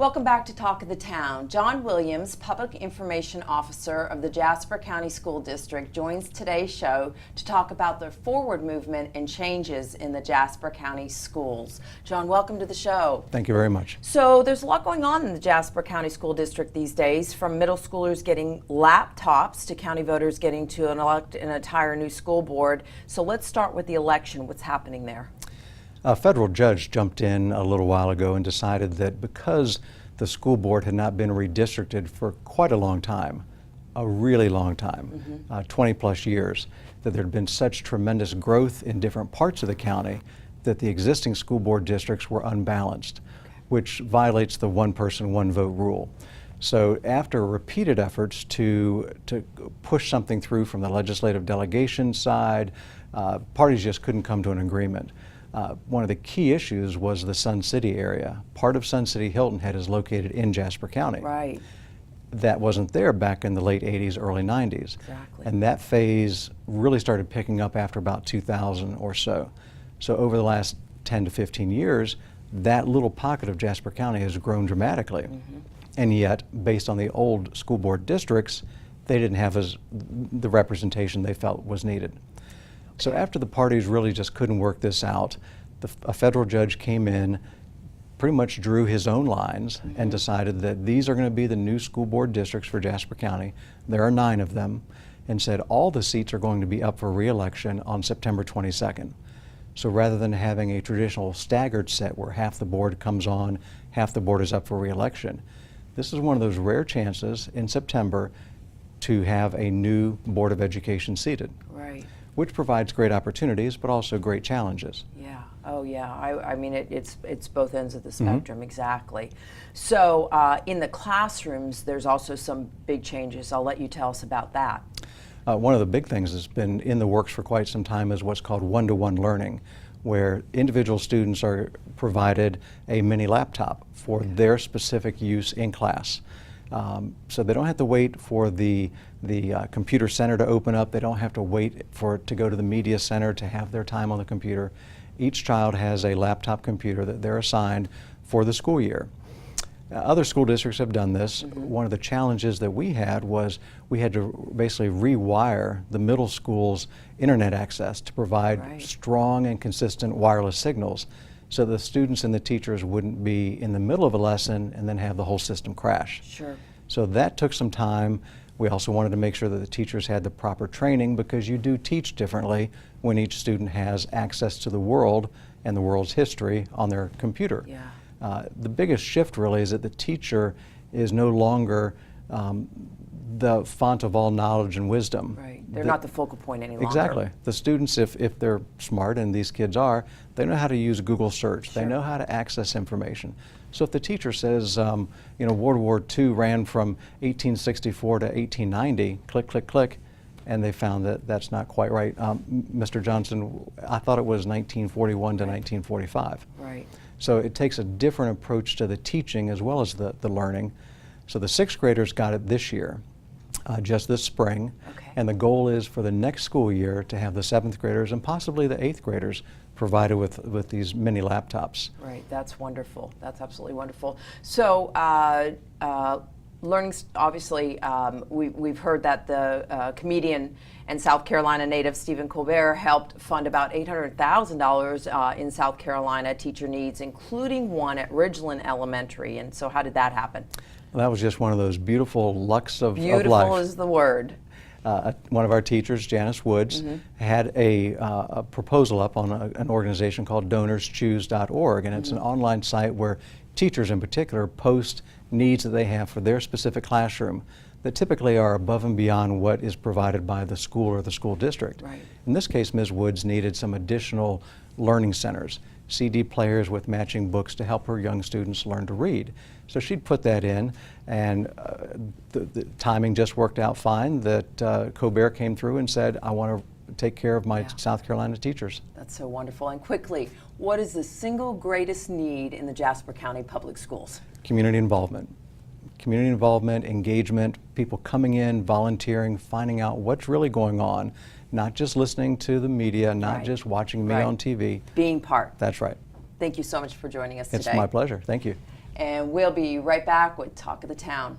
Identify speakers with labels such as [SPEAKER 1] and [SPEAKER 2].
[SPEAKER 1] Welcome back to Talk of the Town. John Williams, Public Information Officer of the Jasper County School District, joins today's show to talk about the forward movement and changes in the Jasper County schools. John, welcome to the show.
[SPEAKER 2] Thank you very much.
[SPEAKER 1] So there's a lot going on in the Jasper County School District these days, from middle schoolers getting laptops to county voters getting to elect an entire new school board. So let's start with the election. What's happening there?
[SPEAKER 2] A federal judge jumped in a little while ago and decided that because the school board had not been redistricted for quite a long time, a really long time, 20 plus years, that there had been such tremendous growth in different parts of the county that the existing school board districts were unbalanced, which violates the one person, one vote rule. So after repeated efforts to push something through from the legislative delegation side, parties just couldn't come to an agreement. One of the key issues was the Sun City area. Part of Sun City Hilton Head is located in Jasper County.
[SPEAKER 1] Right.
[SPEAKER 2] That wasn't there back in the late 80s, early 90s.
[SPEAKER 1] Exactly.
[SPEAKER 2] And that phase really started picking up after about 2000 or so. So over the last 10 to 15 years, that little pocket of Jasper County has grown dramatically. And yet, based on the old school board districts, they didn't have the representation they felt was needed. So after the parties really just couldn't work this out, a federal judge came in, pretty much drew his own lines and decided that these are going to be the new school board districts for Jasper County. There are 9 of them, and said all the seats are going to be up for re-election on September 22nd. So rather than having a traditional staggered set where half the board comes on, half the board is up for re-election, this is one of those rare chances in September to have a new Board of Education seated.
[SPEAKER 1] Right.
[SPEAKER 2] Which provides great opportunities, but also great challenges.
[SPEAKER 1] Yeah. Oh, yeah. I mean, it's both ends of the spectrum, exactly. So in the classrooms, there's also some big changes. I'll let you tell us about that.
[SPEAKER 2] One of the big things that's been in the works for quite some time is what's called one-to-one learning, where individual students are provided a mini laptop for their specific use in class. So they don't have to wait for the computer center to open up. They don't have to wait for it to go to the media center to have their time on the computer. Each child has a laptop computer that they're assigned for the school year. Other school districts have done this. One of the challenges that we had was we had to basically rewire the middle school's internet access to provide strong and consistent wireless signals, so the students and the teachers wouldn't be in the middle of a lesson and then have the whole system crash.
[SPEAKER 1] Sure.
[SPEAKER 2] So that took some time. We also wanted to make sure that the teachers had the proper training, because you do teach differently when each student has access to the world and the world's history on their computer.
[SPEAKER 1] Yeah.
[SPEAKER 2] The biggest shift really is that the teacher is no longer the font of all knowledge and wisdom.
[SPEAKER 1] Right. They're not the focal point any longer.
[SPEAKER 2] Exactly. The students, if they're smart, and these kids are, they know how to use Google search.
[SPEAKER 1] Sure.
[SPEAKER 2] They know how to access information. So if the teacher says, you know, World War II ran from 1864 to 1890, click, click, click, and they found that that's not quite right. Mr. Johnson, I thought it was 1941 to 1945.
[SPEAKER 1] Right.
[SPEAKER 2] So it takes a different approach to the teaching as well as the learning. So the 6th graders got it this year, just this spring. And the goal is for the next school year to have the 7th graders and possibly the 8th graders provided with these mini laptops.
[SPEAKER 1] Right, that's wonderful. That's absolutely wonderful. So learning, obviously, we've heard that the comedian and South Carolina native Stephen Colbert helped fund about $800,000 in South Carolina teacher needs, including one at Ridgeland Elementary. And so how did that happen?
[SPEAKER 2] Well, that was just one of those beautiful lucks of life.
[SPEAKER 1] Beautiful is the word.
[SPEAKER 2] One of our teachers, Janice Woods, had a proposal up on an organization called DonorsChoose.org, and it's an online site where teachers in particular post needs that they have for their specific classroom that typically are above and beyond what is provided by the school or the school district.
[SPEAKER 1] Right.
[SPEAKER 2] In this case, Ms. Woods needed some additional learning centers, CD players with matching books to help her young students learn to read. So she'd put that in, and the timing just worked out fine that Colbert came through and said, I want to take care of my South Carolina teachers.
[SPEAKER 1] That's so wonderful. And quickly, what is the single greatest need in the Jasper County Public Schools?
[SPEAKER 2] Community involvement. Community involvement, engagement, people coming in, volunteering, finding out what's really going on, not just listening to the media, not just watching me on TV.
[SPEAKER 1] Being part.
[SPEAKER 2] That's right.
[SPEAKER 1] Thank you so much for joining us today.
[SPEAKER 2] It's my pleasure. Thank you.
[SPEAKER 1] and we'll be right back with Talk of the Town.